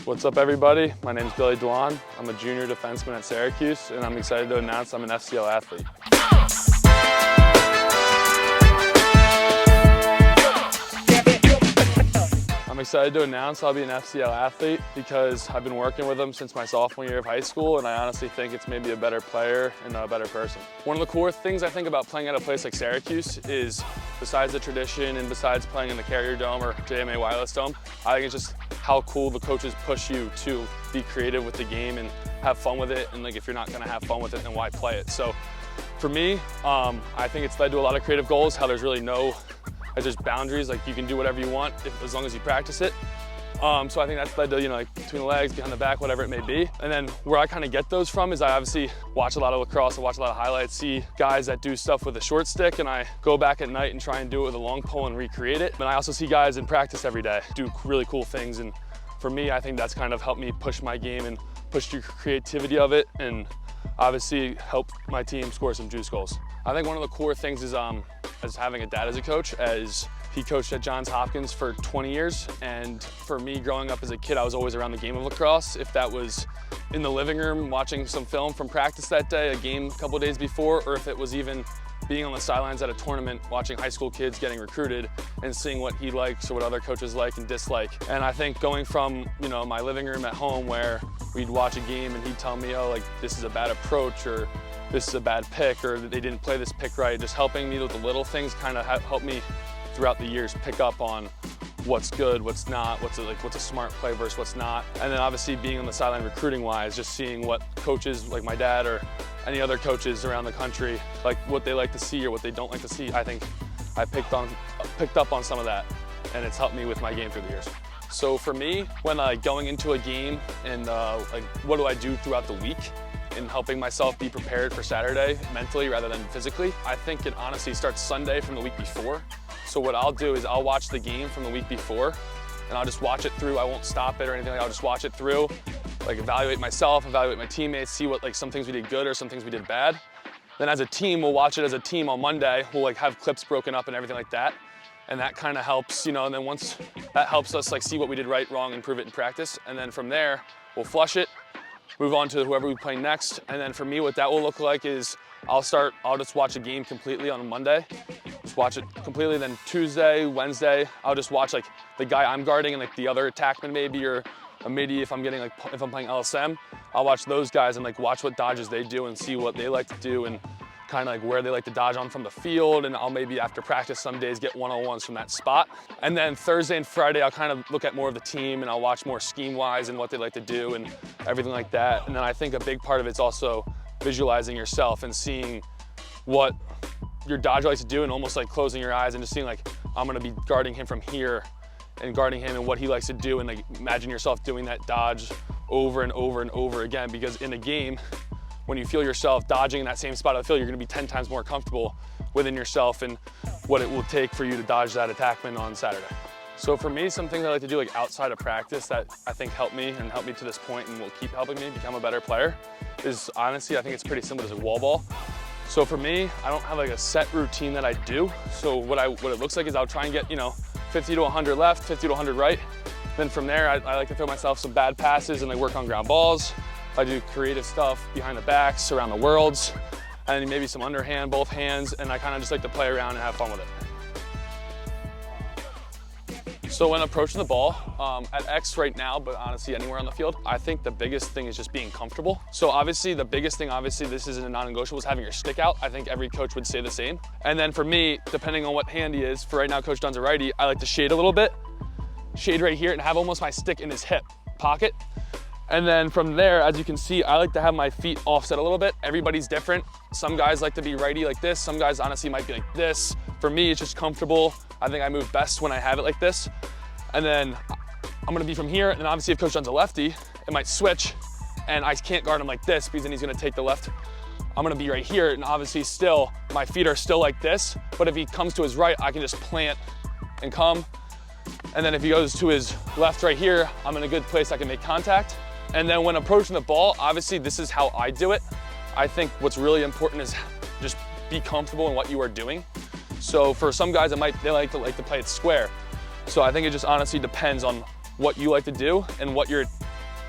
What's up, everybody? My name is Billy Dwan. I'm a junior defenseman at Syracuse, and I'm excited to announce I'm an FCL athlete. I'm excited to announce I'll be an FCL athlete because I've been working with them since my sophomore year of high school, and I honestly think it's made me a better player and a better person. One of the core things I think about playing at a place like Syracuse is, besides the tradition and besides playing in the Carrier Dome or JMA Wireless Dome, I think it's just how cool the coaches push you to be creative with the game and have fun with it. And like, if you're not gonna have fun with it, then why play it? So for me, I think it's led to a lot of creative goals, how there's really there's boundaries, like you can do whatever you want as long as you practice it. So I think that's led to, like between the legs, behind the back, whatever it may be. And then where I kind of get those from is I obviously watch a lot of lacrosse, I watch a lot of highlights, see guys that do stuff with a short stick, and I go back at night and try and do it with a long pole and recreate it. And I also see guys in practice every day do really cool things. And for me, I think that's kind of helped me push my game and push the creativity of it, and obviously help my team score some juice goals. I think one of the core things is as having a dad as a coach, as he coached at Johns Hopkins for 20 years. And for me, growing up as a kid, I was always around the game of lacrosse. If that was in the living room, watching some film from practice that day, a game a couple days before, or if it was even being on the sidelines at a tournament, watching high school kids getting recruited and seeing what he likes or what other coaches like and dislike. And I think going from, my living room at home where we'd watch a game and he'd tell me, oh, like this is a bad approach, or this is a bad pick, or they didn't play this pick right, just helping me with the little things kind of helped me throughout the years pick up on what's good, what's not, what's a smart play versus what's not. And then obviously being on the sideline recruiting wise, just seeing what coaches like my dad or any other coaches around the country, like what they like to see or what they don't like to see. I think I picked up on some of that, and it's helped me with my game through the years. So for me, when going into a game and what do I do throughout the week in helping myself be prepared for Saturday mentally rather than physically, I think it honestly starts Sunday from the week before. So what I'll do is I'll watch the game from the week before, and I'll just watch it through. I won't stop it or anything. I'll just watch it through, evaluate myself, evaluate my teammates, see what some things we did good or some things we did bad. Then as a team, we'll watch it as a team on Monday. We'll have clips broken up and everything like that. And that kind of helps, and then once that helps us see what we did right, wrong, improve it in practice. And then from there, we'll flush it, move on to whoever we play next. And then for me, what that will look like is I'll just watch a game completely on a Monday. Just watch it completely. Then Tuesday, Wednesday, I'll just watch the guy I'm guarding and the other attackman maybe, or a midi if I'm playing LSM. I'll watch those guys and watch what dodges they do and see what they like to do and kind of where they like to dodge on from the field. And I'll maybe after practice some days get one-on-ones from that spot. And then Thursday and Friday, I'll kind of look at more of the team and I'll watch more scheme-wise and what they like to do and everything like that. And then I think a big part of it's also visualizing yourself and seeing what your dodger likes to do and almost closing your eyes and just seeing I'm gonna be guarding him from here and guarding him and what he likes to do, and imagine yourself doing that dodge over and over and over again, because in a game, when you feel yourself dodging in that same spot of the field, you're gonna be 10 times more comfortable within yourself and what it will take for you to dodge that attackman on Saturday. So for me, some things I like to do outside of practice that I think help me to this point and will keep helping me become a better player is, honestly, I think it's pretty simple as wall ball. So for me, I don't have a set routine that I do. So what it looks like is I'll try and get 50 to 100 left, 50 to 100 right. Then from there, I like to throw myself some bad passes and work on ground balls. I do creative stuff behind the backs, around the worlds, and maybe some underhand, both hands, and I kind of just like to play around and have fun with it. So when approaching the ball, at X right now, but honestly anywhere on the field, I think the biggest thing is just being comfortable. So obviously the biggest thing, this isn't a non-negotiable, is having your stick out. I think every coach would say the same. And then for me, depending on what hand he is, for right now Coach Dunn's a righty, I like to shade a little bit, shade right here and have almost my stick in his hip pocket. And then from there, as you can see, I like to have my feet offset a little bit. Everybody's different. Some guys like to be righty like this. Some guys honestly might be like this. For me, it's just comfortable. I think I move best when I have it like this. And then I'm gonna be from here, and obviously if Coach Dunn's a lefty, it might switch, and I can't guard him like this because then he's gonna take the left. I'm gonna be right here, and obviously still, my feet are still like this, but if he comes to his right, I can just plant and come. And then if he goes to his left right here, I'm in a good place I can make contact. And then when approaching the ball, obviously this is how I do it. I think what's really important is just be comfortable in what you are doing. So for some guys, they like to play it square. So I think it just honestly depends on what you like to do and what your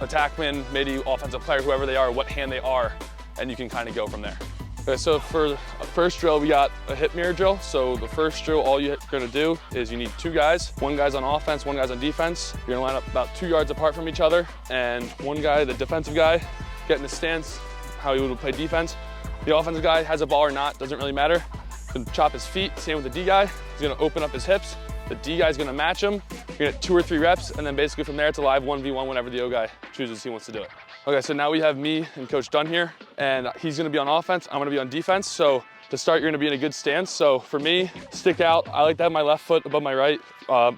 attackman, maybe offensive player, whoever they are, what hand they are, and you can kind of go from there. Okay, so for the first drill, we got a hip mirror drill. So the first drill, all you're gonna do is you need 2 guys. 1 guy's on offense, 1 guy's on defense. You're gonna line up about 2 yards apart from each other, and 1 guy, the defensive guy, get in the stance, how he would play defense. The offensive guy has a ball or not, doesn't really matter. He's gonna chop his feet, same with the D guy. He's gonna open up his hips. The D guy's gonna match him. You're gonna get 2 or 3 reps, and then basically from there it's a live 1v1 whenever the O guy chooses he wants to do it. Okay, so now we have me and Coach Dunn here, and he's gonna be on offense, I'm gonna be on defense. So to start, you're gonna be in a good stance. So for me, stick out. I like to have my left foot above my right.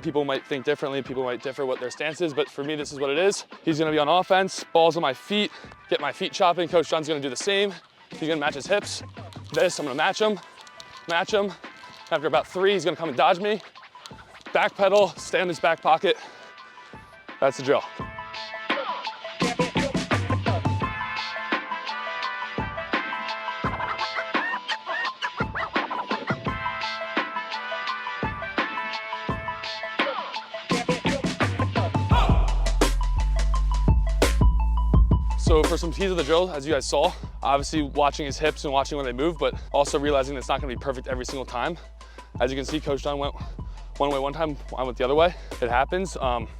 People might think differently, people might differ what their stance is, but for me, this is what it is. He's gonna be on offense, balls on my feet, get my feet chopping. Coach Dunn's gonna do the same. He's gonna match his hips. This, I'm gonna match him. After about 3, he's gonna come and dodge me. Back pedal, stay in his back pocket. That's the drill. So for some keys of the drill, as you guys saw, obviously watching his hips and watching when they move, but also realizing that it's not gonna be perfect every single time. As you can see, Coach Dunn went one way one time, I went the other way. It happens.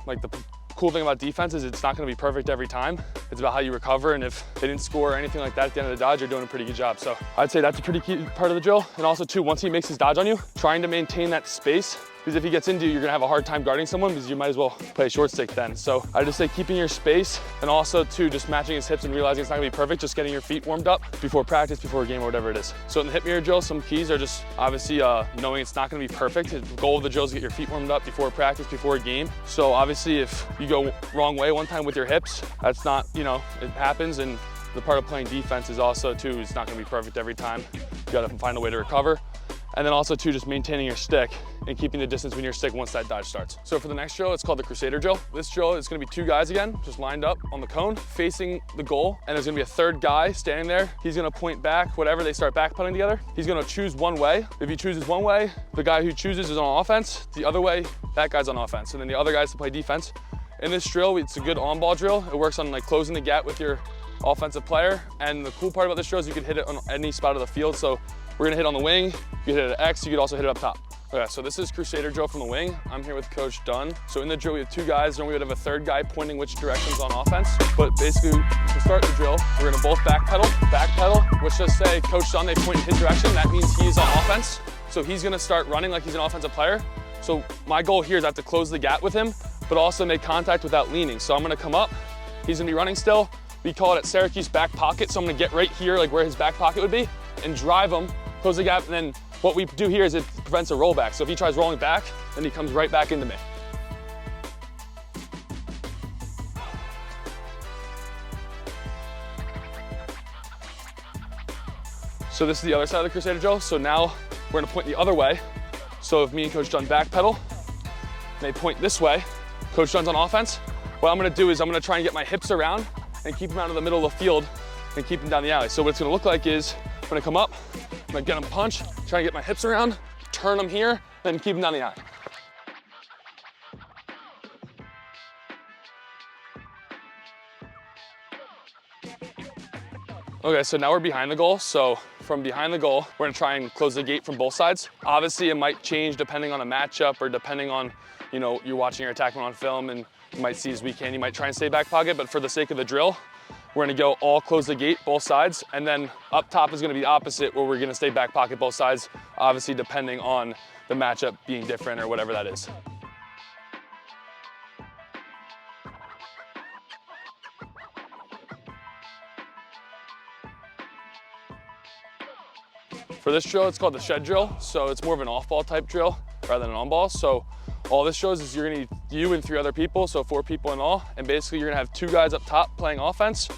Like the cool thing about defense is it's not gonna be perfect every time. It's about how you recover, and if they didn't score or anything like that at the end of the dodge, you're doing a pretty good job. So I'd say that's a pretty key part of the drill. And also too, once he makes his dodge on you, trying to maintain that space, because if he gets into you, you're gonna have a hard time guarding someone because you might as well play a short stick then. So I just say keeping your space, and also too, just matching his hips and realizing it's not gonna be perfect, just getting your feet warmed up before practice, before a game or whatever it is. So in the hip mirror drill, some keys are just obviously knowing it's not gonna be perfect. The goal of the drill is to get your feet warmed up before practice, before a game. So obviously if you go wrong way one time with your hips, that's not, you know, it happens. And the part of playing defense is also too, it's not gonna be perfect every time. You gotta find a way to recover. And then also too, just maintaining your stick and keeping the distance between your stick once that dodge starts. So for the next drill, it's called the Crusader drill. This drill is gonna be 2 guys again, just lined up on the cone, facing the goal. And there's gonna be a 3rd guy standing there. He's gonna point back, whatever, they start back putting together. He's gonna choose one way. If he chooses one way, the guy who chooses is on offense. The other way, that guy's on offense. And then the other guy's to play defense. In this drill, it's a good on-ball drill. It works on like closing the gap with your offensive player. And the cool part about this drill is you can hit it on any spot of the field. So we're gonna hit on the wing, you can hit it at X, you could also hit it up top. Okay, so this is Crusader drill from the wing. I'm here with Coach Dunn. So in the drill, we have 2 guys, and we would have a 3rd guy pointing which direction's on offense. But basically, to start the drill, we're gonna both back pedal, which just say Coach Dunn, they point in his direction. That means he's on offense. So he's gonna start running like he's an offensive player. So my goal here is I have to close the gap with him, but also make contact without leaning. So I'm gonna come up, he's gonna be running still. We call it at Syracuse back pocket. So I'm gonna get right here, like where his back pocket would be, and drive him, close the gap, and then what we do here is it prevents a rollback. So if he tries rolling back, then he comes right back into me. So this is the other side of the Crusader drill. So now we're gonna point the other way. So if me and Coach Dunn back pedal, they point this way, Coach Dunn's on offense. What I'm gonna do is I'm gonna try and get my hips around and keep him out of the middle of the field and keep him down the alley. So what it's gonna look like is I'm gonna come up, I'm gonna get him punch, try and get my hips around, turn him here, then keep him down the alley. Okay, so now we're behind the goal. So from behind the goal, we're gonna try and close the gate from both sides. Obviously, it might change depending on a matchup or depending on, you know, you're watching your attackman on film and you might see his weak hand, you might try and stay back pocket, but for the sake of the drill, we're gonna go all close the gate, both sides, and then up top is gonna be opposite where we're gonna stay back pocket both sides, obviously depending on the matchup being different or whatever that is. For this drill, it's called the shed drill. So it's more of an off-ball type drill rather than an on-ball. So all this shows is you're gonna need you and 3 other people, so 4 people in all. And basically you're gonna have 2 guys up top playing offense.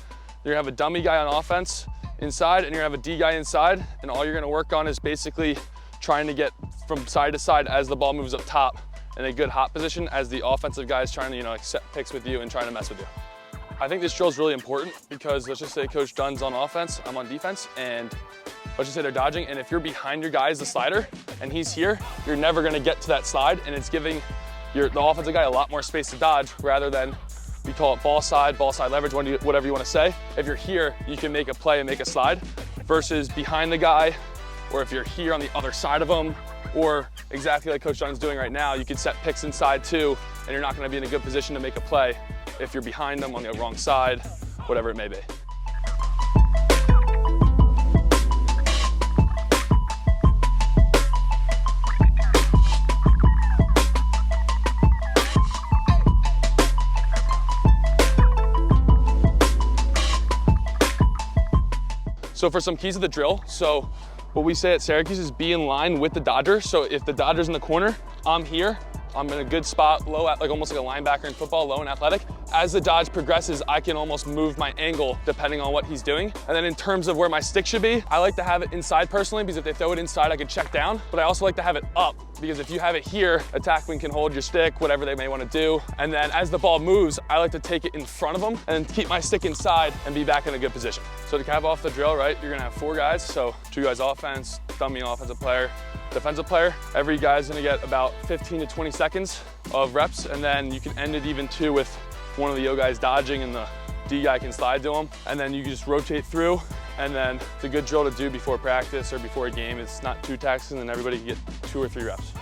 You're gonna have a dummy guy on offense inside, and you're gonna have a D guy inside. And all you're gonna work on is basically trying to get from side to side as the ball moves up top in a good hot position as the offensive guy is trying to, you know, like set picks with you and trying to mess with you. I think this drill is really important because let's just say Coach Dunn's on offense, I'm on defense, and let's just say they're dodging, and if you're behind your guy as the slider and he's here, you're never gonna get to that slide, and it's giving the offensive guy a lot more space to dodge rather than We call it ball side leverage, whatever you want to say. If you're here, you can make a play and make a slide versus behind the guy, or if you're here on the other side of them, or exactly like Coach Dunn's doing right now, you can set picks inside too, and you're not going to be in a good position to make a play if you're behind them on the wrong side, whatever it may be. So for some keys of the drill, so what we say at Syracuse is be in line with the dodger. So if the dodger's in the corner, I'm here, I'm in a good spot, low, like almost like a linebacker in football, low and athletic. As the dodge progresses, I can almost move my angle depending on what he's doing. And then in terms of where my stick should be, I like to have it inside personally, because if they throw it inside, I can check down. But I also like to have it up, because if you have it here, attackman can hold your stick, whatever they may want to do. And then as the ball moves, I like to take it in front of them and keep my stick inside and be back in a good position. So to cap off the drill, right, you're gonna have 4 guys. So 2 guys offense, dummy offensive player, defensive player. Every guy's gonna get about 15 to 20 seconds of reps, and then you can end it even too with one of the O guys dodging and the D guy can slide to him. And then you can just rotate through, and then it's a good drill to do before practice or before a game. It's not too taxing, and everybody can get 2 or 3 reps.